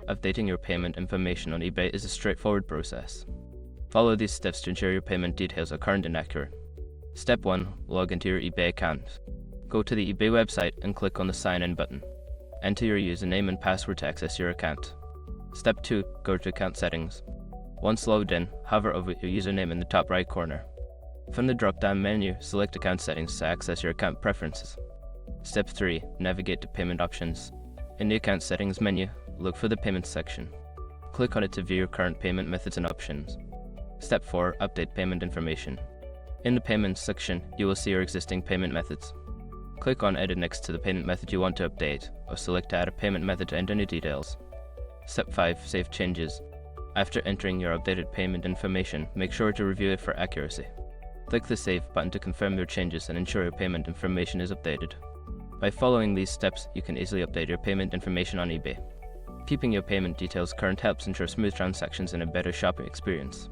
Updating your payment information on eBay is a straightforward process. Follow these steps to ensure your payment details are current and accurate. Step 1. Log into your eBay account. Go to the eBay website and click on the Sign In button. Enter your username and password to access your account. Step 2. Go to Account Settings. Once logged in, hover over your username in the top right corner. From the drop-down menu, select Account Settings to access your account preferences. Step 3. Navigate to Payment Options. In the Account Settings menu, look for the Payments section. Click on it to view your current payment methods and options. Step 4. Update payment information. In the Payments section, you will see your existing payment methods. Click on Edit next to the payment method you want to update, or select to add a payment method to enter new details. Step 5. Save changes. After entering your updated payment information, make sure to review it for accuracy. Click the Save button to confirm your changes and ensure your payment information is updated. By following these steps, you can easily update your payment information on eBay. Keeping your payment details current helps ensure smooth transactions and a better shopping experience.